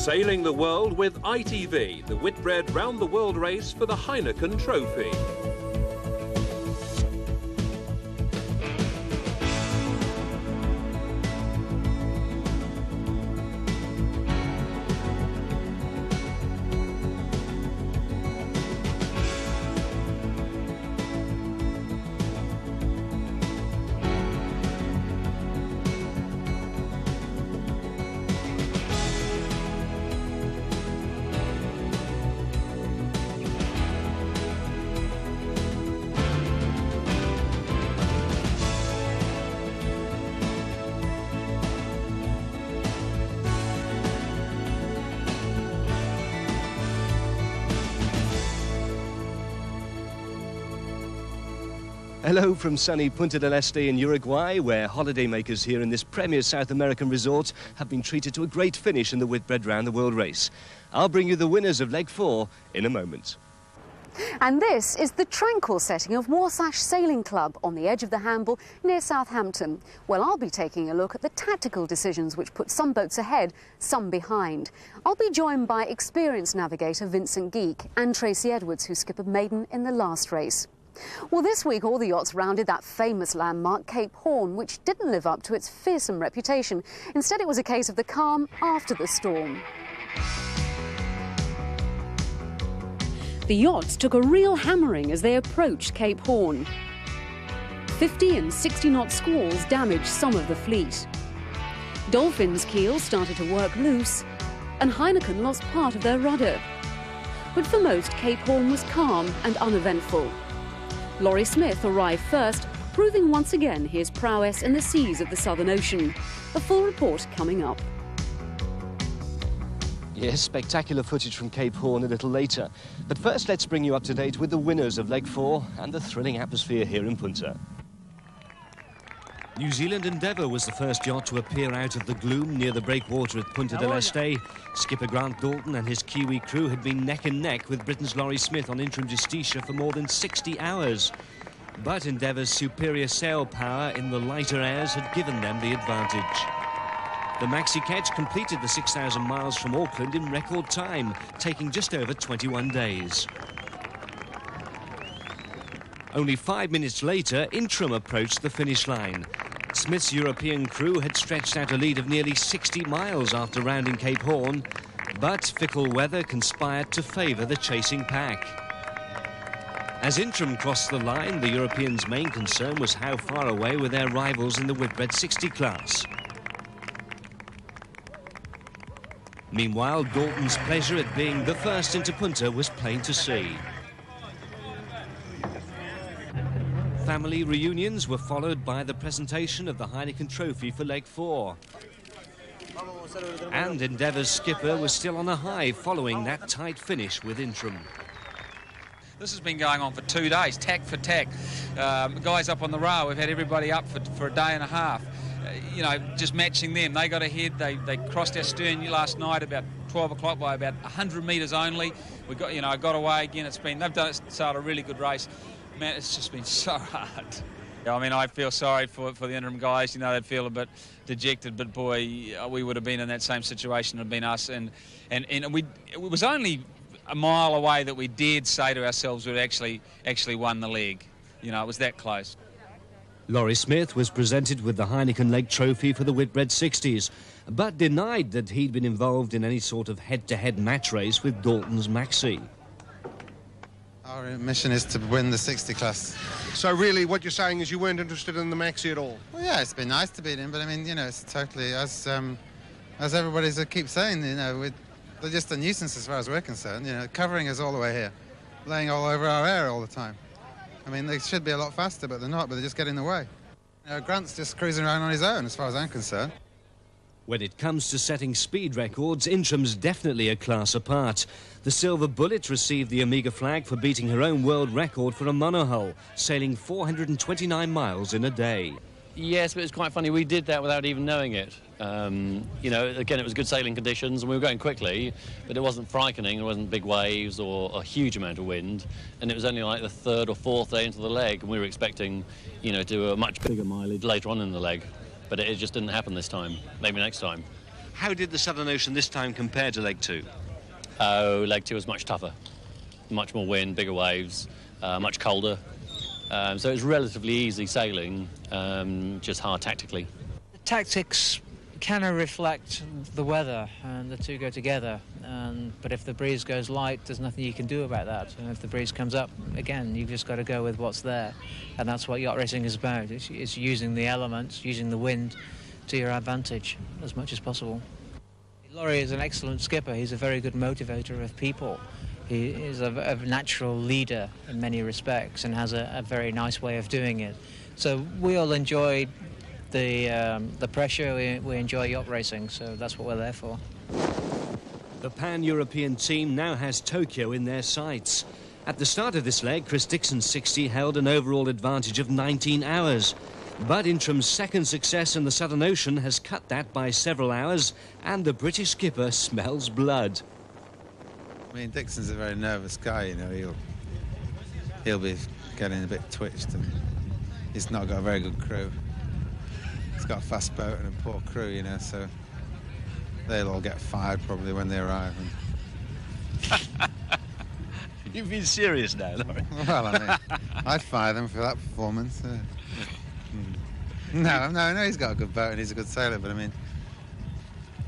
Sailing the world with ITV, the Whitbred Round the World race for the Heineken Trophy. Hello from sunny Punta del Este in Uruguay, where holidaymakers here in this premier South American resort have been treated to a great finish in the Whitbred Round the World race. I'll bring you the winners of leg 4 in a moment. And this is the tranquil setting of Warsash Sailing Club on the edge of the Hamble near Southampton. Well, I'll be taking a look at the tactical decisions which put some boats ahead, some behind. I'll be joined by experienced navigator Vincent Geek and Tracy Edwards, who skippered maiden in the last race. Well, this week all the yachts rounded that famous landmark, Cape Horn, which didn't live up to its fearsome reputation. Instead, it was a case of the calm after the storm. The yachts took a real hammering as they approached Cape Horn. 50 and 60-knot squalls damaged some of the fleet. Dolphin's keel started to work loose, and Heineken lost part of their rudder. But for most, Cape Horn was calm and uneventful. Laurie Smith arrived first, proving once again his prowess in the seas of the Southern Ocean. A full report coming up. Yes, spectacular footage from Cape Horn a little later. But first, let's bring you up to date with the winners of leg 4 and the thrilling atmosphere here in Punta. New Zealand Endeavour was the first yacht to appear out of the gloom near the breakwater at Punta del Este. Skipper Grant Dalton and his Kiwi crew had been neck and neck with Britain's Laurie Smith on interim justitia for more than 60 hours. But Endeavour's superior sail power in the lighter airs had given them the advantage. The Maxi Ketch completed the 6,000 miles from Auckland in record time, taking just over 21 days. Only 5 minutes later, Intrum approached the finish line. Smith's European crew had stretched out a lead of nearly 60 miles after rounding Cape Horn, but fickle weather conspired to favour the chasing pack. As Intrum crossed the line, the Europeans' main concern was how far away were their rivals in the Whitbred 60 class. Meanwhile, Dalton's pleasure at being the first into Punta was plain to see. Family reunions were followed by the presentation of the Heineken Trophy for leg 4. And Endeavour's skipper was still on a high following that tight finish with Intrum. This has been going on for 2 days, tack for tack. Guys up on the rail, we've had everybody up for a day and a half. You know, just matching them. They got ahead, they crossed our stern last night about 12 o'clock by about 100 metres only. We got, got away again. They've done it, started a really good race. Man, it's just been so hard. I mean, I feel sorry for the interim guys. They'd feel a bit dejected, but boy, we would have been in that same situation. It would have been us, and it was only a mile away that we dared say to ourselves we'd actually won the leg. It was that close. Laurie Smith was presented with the Heineken Leg Trophy for the Whitbred 60s, but denied that he'd been involved in any sort of head-to-head match race with Dalton's Maxi. Our mission is to win the 60 class. So really what you're saying is you weren't interested in the Maxi at all? Well, yeah, it's been nice to beat him, but I mean, it's totally, as everybody keeps saying, they're just a nuisance as far as we're concerned, covering us all the way here, laying all over our air all the time. I mean, they should be a lot faster, but they're not, but they just get in the way. Grant's just cruising around on his own, as far as I'm concerned. When it comes to setting speed records, Intrum's definitely a class apart. The Silver Bullet received the Omega flag for beating her own world record for a monohull, sailing 429 miles in a day. Yes, but it's quite funny. We did that without even knowing it. Again, it was good sailing conditions and we were going quickly, but it wasn't frightening. There wasn't big waves or a huge amount of wind. And it was only like the 3rd or 4th day into the leg, and we were expecting, to do a much bigger mileage later on in the leg. But it just didn't happen this time. Maybe next time. How did the Southern Ocean this time compare to Leg 2? Oh, Leg 2 was much tougher. Much more wind, bigger waves, much colder. So it was relatively easy sailing, just hard tactically. The tactics kind of reflect the weather, and the two go together. But if the breeze goes light, there's nothing you can do about that. And if the breeze comes up, again, you've just got to go with what's there. And that's what yacht racing is about. It's using the elements, using the wind to your advantage as much as possible. Laurie is an excellent skipper. He's a very good motivator of people. He is a natural leader in many respects and has a very nice way of doing it. So we all enjoy the pressure, we enjoy yacht racing, so that's what we're there for. The pan-European team now has Tokyo in their sights. At the start of this leg, Chris Dixon's 60 held an overall advantage of 19 hours. But Intrum's second success in the Southern Ocean has cut that by several hours, and the British skipper smells blood. I mean, Dixon's a very nervous guy, you know. He'll be getting a bit twitched, and he's not got a very good crew. He's got a fast boat and a poor crew, you know, so they'll all get fired probably when they arrive. You've been serious now, Laurie. Well, I mean, I'd fire them for that performance. No, he's got a good boat and he's a good sailor, but I mean,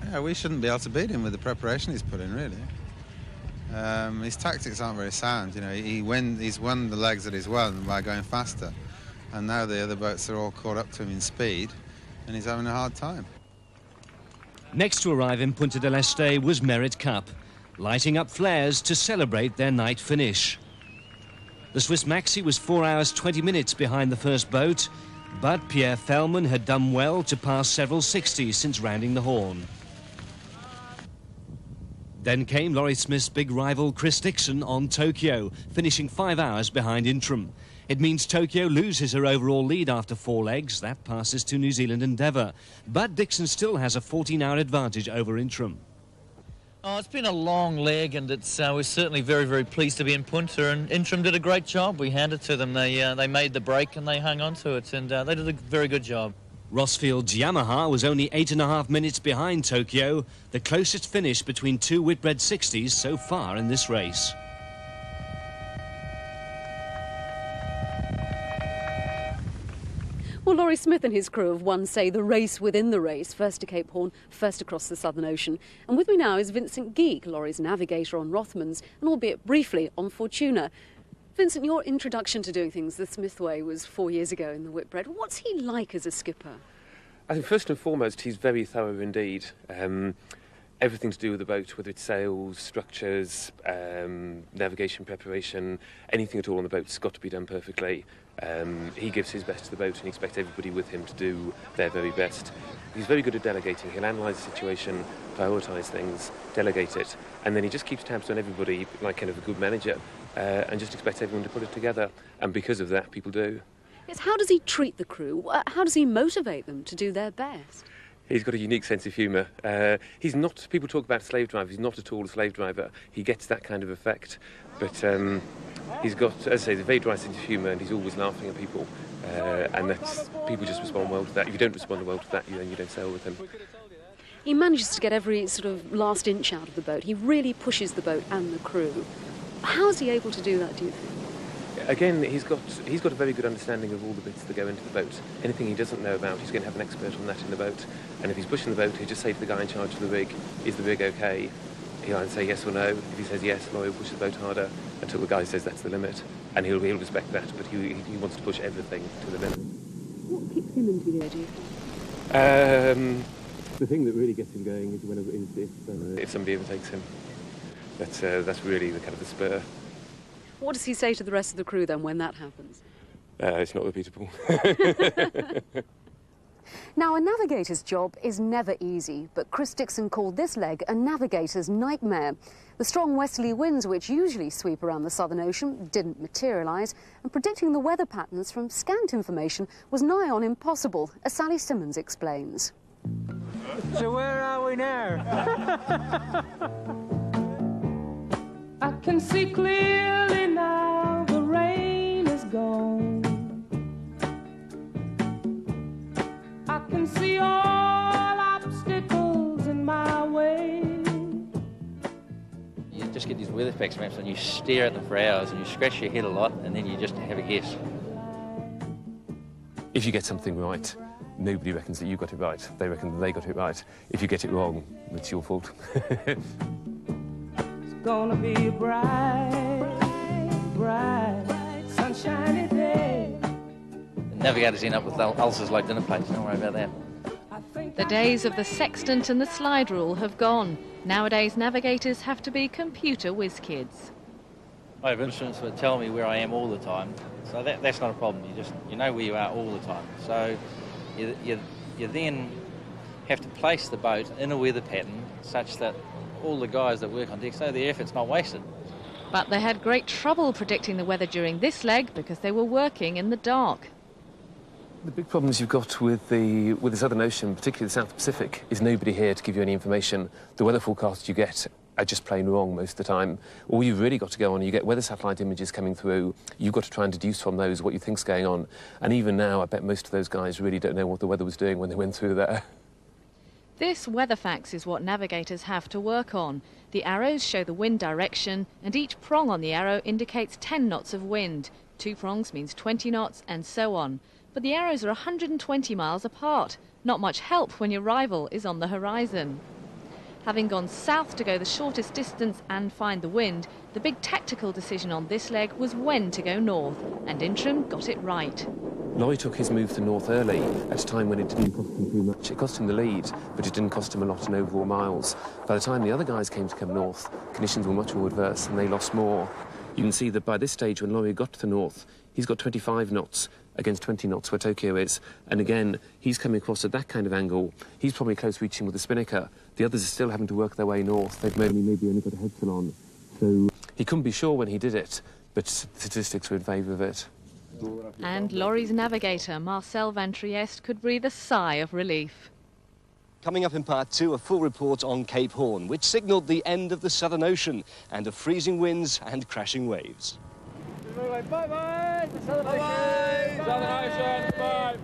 yeah, we shouldn't be able to beat him with the preparation he's put in, really. His tactics aren't very sound, you know. He's won the legs that he's won by going faster, and now the other boats are all caught up to him in speed, and he's having a hard time. Next to arrive in Punta del Este was Merit Cup, lighting up flares to celebrate their night finish. The Swiss Maxi was 4 hours 20 minutes behind the first boat, but Pierre Fellman had done well to pass several 60s since rounding the Horn. Then came Laurie Smith's big rival Chris Dixon on Tokyo, finishing 5 hours behind Intrum. It means Tokyo loses her overall lead after 4 legs. That passes to New Zealand Endeavour. But Dixon still has a 14-hour advantage over Intrum. Oh, it's been a long leg, and we're certainly very, very pleased to be in Punta, and Intrum did a great job. We handed to them. They made the break and they hung on to it, and they did a very good job. Rossfield's Yamaha was only 8.5 minutes behind Tokyo, the closest finish between two Whitbred 60s so far in this race. Well, Laurie Smith and his crew have won, say, the race within the race, first to Cape Horn, first across the Southern Ocean. And with me now is Vincent Geek, Laurie's navigator on Rothmans, and albeit briefly on Fortuna. Vincent, your introduction to doing things the Smith way was 4 years ago in the Whitbred. What's he like as a skipper? I think first and foremost, he's very thorough indeed. Everything to do with the boat, whether it's sails, structures, navigation preparation, anything at all on the boat's got to be done perfectly. He gives his best to the boat and he expects everybody with him to do their very best. He's very good at delegating. He'll analyse the situation, prioritise things, delegate it, and then he just keeps tabs on everybody like kind of a good manager and just expects everyone to put it together. And because of that, people do. Yes, how does he treat the crew? How does he motivate them to do their best? He's got a unique sense of humour. He's not, people talk about a slave driver, he's not at all a slave driver. He gets that kind of effect. But he's got, as I say, a very dry sense of humour and he's always laughing at people. And that's, people just respond well to that. If you don't respond well to that, then you don't sail with him. He manages to get every sort of last inch out of the boat. He really pushes the boat and the crew. How is he able to do that, do you think? Again, he's got a very good understanding of all the bits that go into the boat. Anything he doesn't know about, he's going to have an expert on that in the boat. And if he's pushing the boat, he'll just say to the guy in charge of the rig, is the rig okay? He'll either say yes or no. If he says yes, he'll push the boat harder until the guy says that's the limit. And he'll respect that, but he wants to push everything to the limit. What keeps him into the air, do you think? The thing that really gets him going is if somebody overtakes him. That's really the kind of the spur. What does he say to the rest of the crew then when that happens? It's not repeatable. Now, a navigator's job is never easy, but Chris Dixon called this leg a navigator's nightmare. The strong westerly winds which usually sweep around the Southern Ocean didn't materialise, and predicting the weather patterns from scant information was nigh on impossible, as Sally Simmons explains. So where are we now? I can see clearly now, the rain is gone. I can see all obstacles in my just get these weatherfax maps and you stare at them for hours and you scratch your head a lot and then you just have a guess. If you get something right, nobody reckons that you got it right. They reckon that they got it right. If you get it wrong, it's your fault. It's gonna be a bright, bright, sunshiny day. The navigators end up with ulcers like dinner plates, don't worry about that. The days of the sextant and the slide rule have gone. Nowadays, navigators have to be computer whiz kids. I have instruments that tell me where I am all the time, so that's not a problem. You know where you are all the time. So you then have to place the boat in a weather pattern such that all the guys that work on deck, so the effort's not wasted. But they had great trouble predicting the weather during this leg because they were working in the dark. The big problems you've got with the Southern Ocean, particularly the South Pacific, is nobody here to give you any information. The weather forecasts you get are just plain wrong most of the time. All you've really got to go on, you get weather satellite images coming through, you've got to try and deduce from those what you think's going on. And even now, I bet most of those guys really don't know what the weather was doing when they went through there. This weatherfax is what navigators have to work on. The arrows show the wind direction, and each prong on the arrow indicates 10 knots of wind. 2 prongs means 20 knots, and so on. But the arrows are 120 miles apart. Not much help when your rival is on the horizon. Having gone south to go the shortest distance and find the wind, the big tactical decision on this leg was when to go north, and Intram got it right. Laurie took his move to north early at a time when it didn't cost him too much. It cost him the lead, but it didn't cost him a lot in overall miles. By the time the other guys came to come north, conditions were much more adverse and they lost more. You can see that by this stage, when Laurie got to the north, he's got 25 knots against 20 knots where Tokyo is. And again, he's coming across at that kind of angle. He's probably close reaching with the spinnaker. The others are still having to work their way north. They've maybe only got a headsail on. So he couldn't be sure when he did it, but statistics were in favour of it. And Laurie's navigator, Marcel van Trieste, could breathe a sigh of relief. Coming up in part 2, a full report on Cape Horn, which signalled the end of the Southern Ocean and of freezing winds and crashing waves. Bye-bye! Southern Ocean! Southern Ocean! Bye!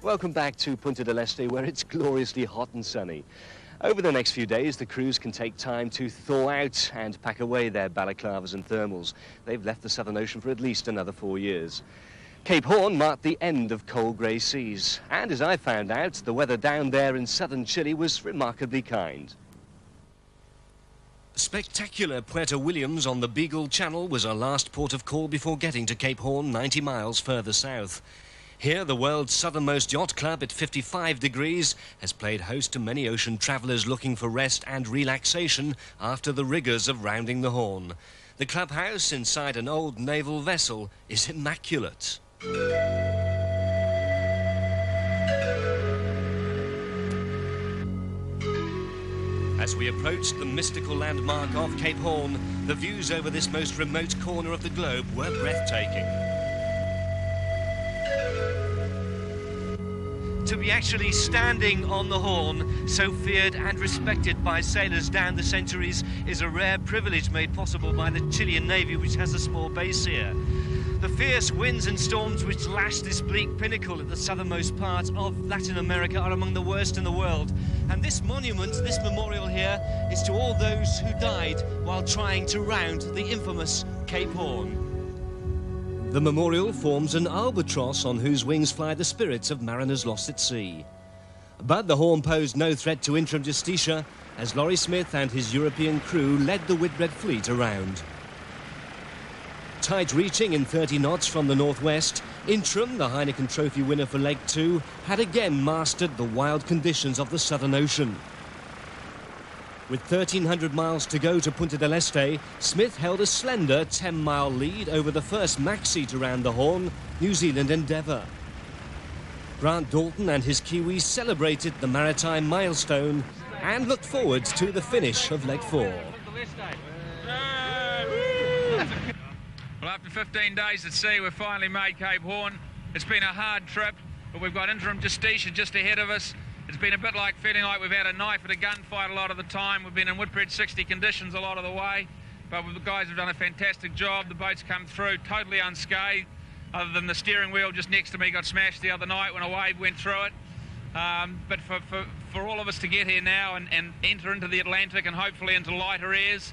Welcome back to Punta del Este, where it's gloriously hot and sunny. Over the next few days, the crews can take time to thaw out and pack away their balaclavas and thermals. They've left the Southern Ocean for at least another 4 years. Cape Horn marked the end of cold grey seas. And as I found out, the weather down there in southern Chile was remarkably kind. Spectacular Puerto Williams on the Beagle Channel was our last port of call before getting to Cape Horn, 90 miles further south. Here, the world's southernmost yacht club at 55 degrees has played host to many ocean travellers looking for rest and relaxation after the rigours of rounding the Horn. The clubhouse inside an old naval vessel is immaculate. As we approached the mystical landmark of Cape Horn, the views over this most remote corner of the globe were breathtaking. To be actually standing on the Horn, so feared and respected by sailors down the centuries, is a rare privilege made possible by the Chilean Navy, which has a small base here. The fierce winds and storms which lash this bleak pinnacle at the southernmost part of Latin America are among the worst in the world. And this monument, this memorial here, is to all those who died while trying to round the infamous Cape Horn. The memorial forms an albatross on whose wings fly the spirits of mariners lost at sea. But the Horn posed no threat to Intram Justitia as Laurie Smith and his European crew led the Whitbred fleet around. Tide reaching in 30 knots from the northwest, Intram, the Heineken Trophy winner for Leg 2, had again mastered the wild conditions of the Southern Ocean. With 1,300 miles to go to Punta del Este, Smith held a slender 10-mile lead over the first maxi to round the Horn, New Zealand Endeavour. Grant Dalton and his Kiwis celebrated the maritime milestone and looked forward to the finish of Leg 4. Well, after 15 days at sea, we've finally made Cape Horn. It's been a hard trip, but we've got Intram Justitia just ahead of us. It's been a bit like feeling like we've had a knife at a gunfight a lot of the time. We've been in Whitbred 60 conditions a lot of the way. but the guys have done a fantastic job. The boat's come through totally unscathed, other than the steering wheel just next to me got smashed the other night when a wave went through it. But for all of us to get here now and enter into the Atlantic and hopefully into lighter airs,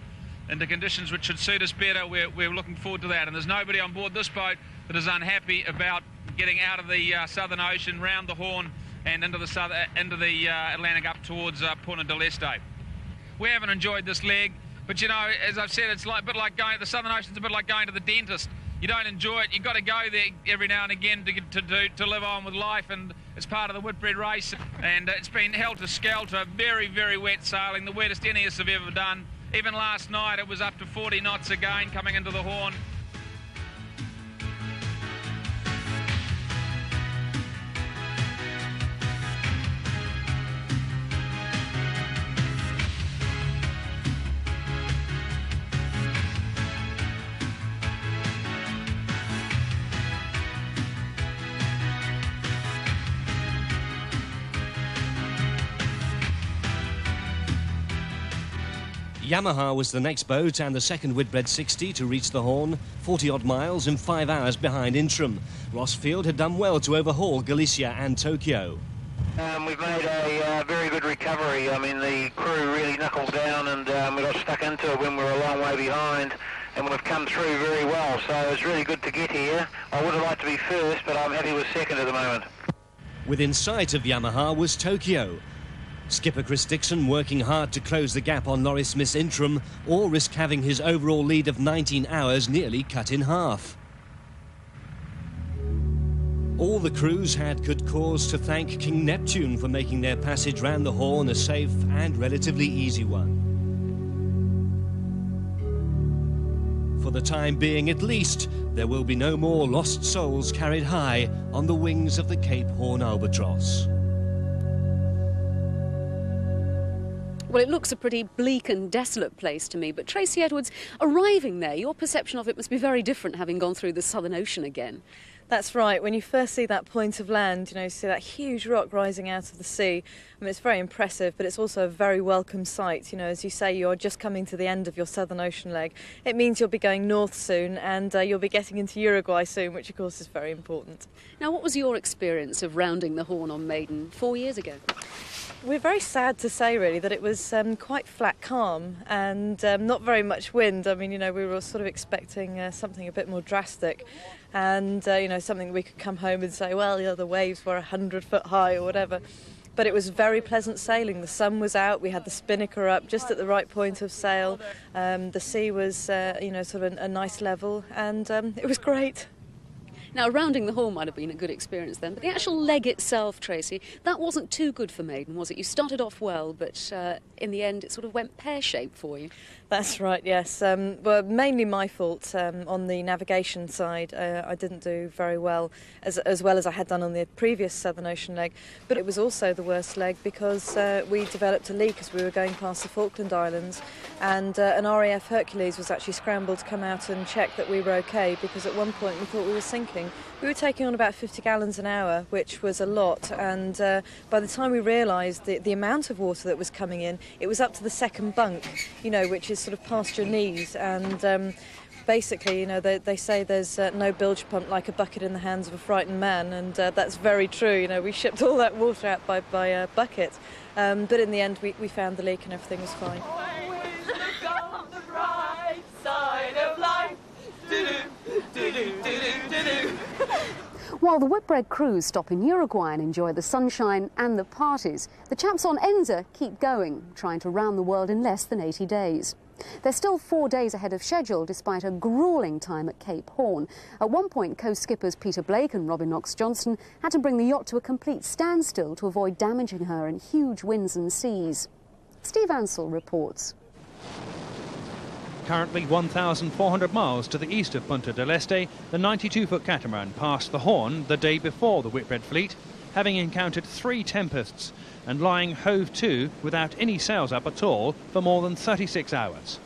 into conditions which should suit us better, we're looking forward to that. And there's nobody on board this boat that is unhappy about getting out of the Southern Ocean, round the Horn, and into the Atlantic up towards Punta del Este. We haven't enjoyed this leg, but you know, as I've said, it's a bit like going to the Southern Ocean's a bit like going to the dentist. You don't enjoy it. You've got to go there every now and again to live on with life, and it's part of the Whitbred race. And it's been helter-skelter, very, very wet sailing, the wettest any of us have ever done. Even last night it was up to 40 knots again coming into the Horn. Yamaha was the next boat and the second Whitbred 60 to reach the Horn, 40-odd miles in 5 hours behind Intram. Ross Field had done well to overhaul Galicia and Tokyo. We've made a very good recovery. I mean, the crew really knuckled down and we got stuck into it when we were a long way behind, and we've come through very well, so it's really good to get here. I would have liked to be first, but I'm happy with second at the moment. Within sight of Yamaha was Tokyo. Skipper Chris Dixon working hard to close the gap on Laurie Smith's Intram, or risk having his overall lead of 19 hours nearly cut in half. All the crews had good cause to thank King Neptune for making their passage round the Horn a safe and relatively easy one. For the time being at least, there will be no more lost souls carried high on the wings of the Cape Horn albatross. Well, it looks a pretty bleak and desolate place to me, but Tracy Edwards, arriving there, your perception of it must be very different having gone through the Southern Ocean again. That's right. When you first see that point of land, you see that huge rock rising out of the sea. I mean, it's very impressive, but it's also a very welcome sight. As you say, you're just coming to the end of your Southern Ocean leg. It means you'll be going north soon, and you'll be getting into Uruguay soon, which of course is very important. Now, what was your experience of rounding the Horn on Maiden 4 years ago? We're very sad to say, really, that it was quite flat calm and not very much wind. I mean, we were sort of expecting something a bit more drastic and, something we could come home and say, well, the waves were 100 foot high or whatever. But it was very pleasant sailing. The sun was out, we had the spinnaker up just at the right point of sail. The sea was, sort of a nice level, and it was great. Now, rounding the Horn might have been a good experience then, but the actual leg itself, Tracy, that wasn't too good for Maiden, was it? You started off well, but in the end it sort of went pear-shaped for you. That's right, yes. Well, mainly my fault on the navigation side. I didn't do very well as well as I had done on the previous Southern Ocean leg, but it was also the worst leg because we developed a leak as we were going past the Falkland Islands, and an RAF Hercules was actually scrambled to come out and check that we were okay, because at one point we thought we were sinking. We were taking on about 50 gallons an hour, which was a lot, and by the time we realised the amount of water that was coming in, it was up to the second bunk, which is sort of past your knees, and basically, they say there's no bilge pump like a bucket in the hands of a frightened man, and that's very true. We shipped all that water out by a bucket, but in the end we found the leak and everything was fine. While the Whitbred crews stop in Uruguay and enjoy the sunshine and the parties, the chaps on Enza keep going, trying to round the world in less than 80 days. They're still 4 days ahead of schedule, despite a gruelling time at Cape Horn. At one point, co-skippers Peter Blake and Robin Knox-Johnston had to bring the yacht to a complete standstill to avoid damaging her in huge winds and seas. Steve Ansell reports. Currently 1,400 miles to the east of Punta del Este, the 92-foot catamaran passed the Horn the day before the Whitbred fleet, having encountered 3 tempests and lying hove to without any sails up at all for more than 36 hours.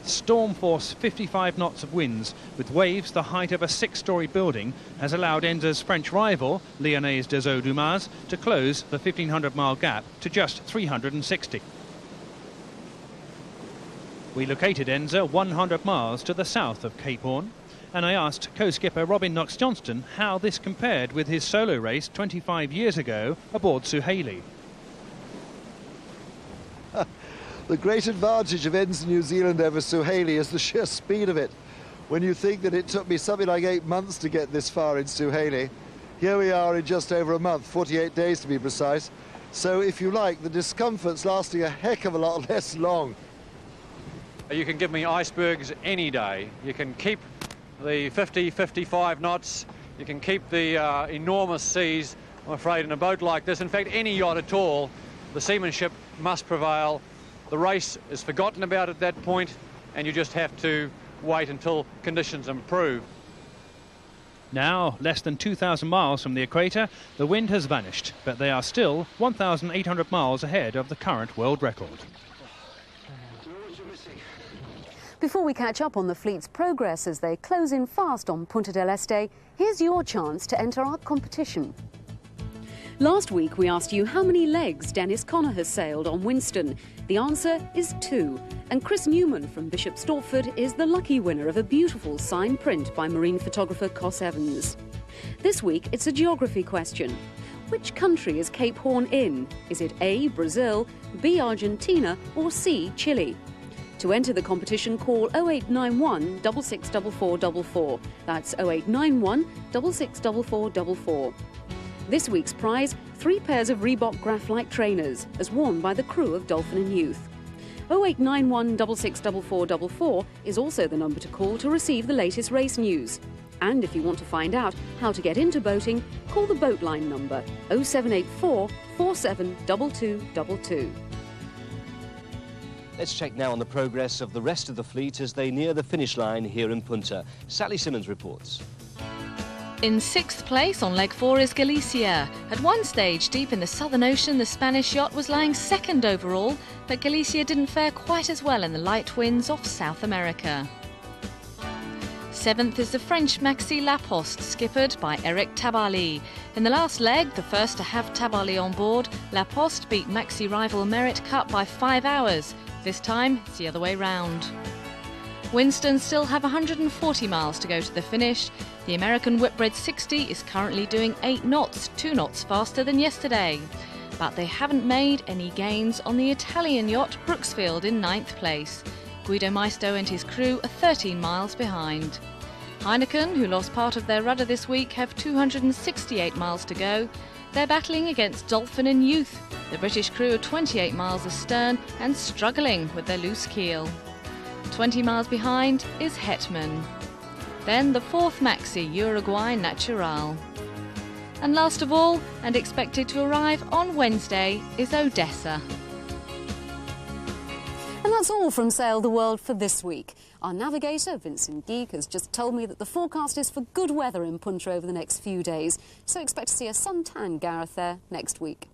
Storm force 55 knots of winds with waves the height of a 6-storey building has allowed Enza's French rival, Lyonnaise des Eaux du Mars, to close the 1,500-mile gap to just 360. We located Enza 100 miles to the south of Cape Horn, and I asked co-skipper Robin Knox-Johnston how this compared with his solo race 25 years ago aboard Suhaili. The great advantage of Enza New Zealand over Suhaili is the sheer speed of it. When you think that it took me something like 8 months to get this far in Suhaili, here we are in just over a month, 48 days to be precise. So if you like, the discomfort's lasting a heck of a lot less long. You can give me icebergs any day. You can keep the 50, 55 knots. You can keep the enormous seas, I'm afraid, in a boat like this. In fact, any yacht at all, the seamanship must prevail. The race is forgotten about at that point, and you just have to wait until conditions improve. Now, less than 2,000 miles from the equator, the wind has vanished, but they are still 1,800 miles ahead of the current world record. Before we catch up on the fleet's progress as they close in fast on Punta del Este, here's your chance to enter our competition. Last week we asked you how many legs Dennis Connor has sailed on Winston. The answer is 2. And Chris Newman from Bishop Stortford is the lucky winner of a beautiful signed print by marine photographer Cos Evans. This week it's a geography question. Which country is Cape Horn in? Is it A, Brazil, B, Argentina, or C, Chile? To enter the competition, call 0891 664444. That's 0891 664444. This week's prize, 3 pairs of Reebok Graphlite trainers, as worn by the crew of Dolphin and Youth. 0891 664444 is also the number to call to receive the latest race news. And if you want to find out how to get into boating, call the Boatline number 0784 472222. Let's check now on the progress of the rest of the fleet as they near the finish line here in Punta. Sally Simmons reports. In 6th place on leg 4 is Galicia. At one stage deep in the Southern Ocean, the Spanish yacht was lying 2nd overall, but Galicia didn't fare quite as well in the light winds off South America. 7th is the French Maxi Laposte, skippered by Eric Tabali. In the last leg, the first to have Tabali on board, Laposte beat Maxi rival Merit Cup by 5 hours. This time, it's the other way round. Winston still have 140 miles to go to the finish. The American Whitbred 60 is currently doing 8 knots, 2 knots faster than yesterday. But they haven't made any gains on the Italian yacht Brooksfield in 9th place. Guido Maisto and his crew are 13 miles behind. Heineken, who lost part of their rudder this week, have 268 miles to go. They're battling against Dolphin and Youth. The British crew are 28 miles astern and struggling with their loose keel. 20 miles behind is Hetman. Then the 4th Maxi, Uruguay Natural. And last of all, and expected to arrive on Wednesday, is Odessa. And that's all from Sail the World for this week. Our navigator, Vincent Geek, has just told me that the forecast is for good weather in Punta over the next few days, so expect to see a suntanned Gareth there next week.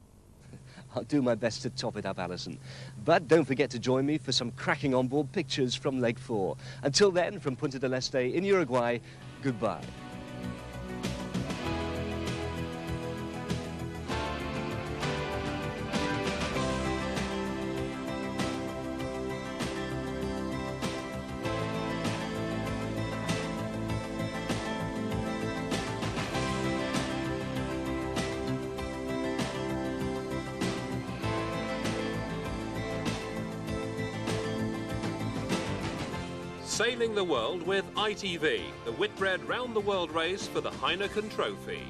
I'll do my best to top it up, Alison. But don't forget to join me for some cracking onboard pictures from Leg 4. Until then, from Punta del Este in Uruguay, goodbye. Sailing the world with ITV, the Whitbred Round the World race for the Heineken Trophy.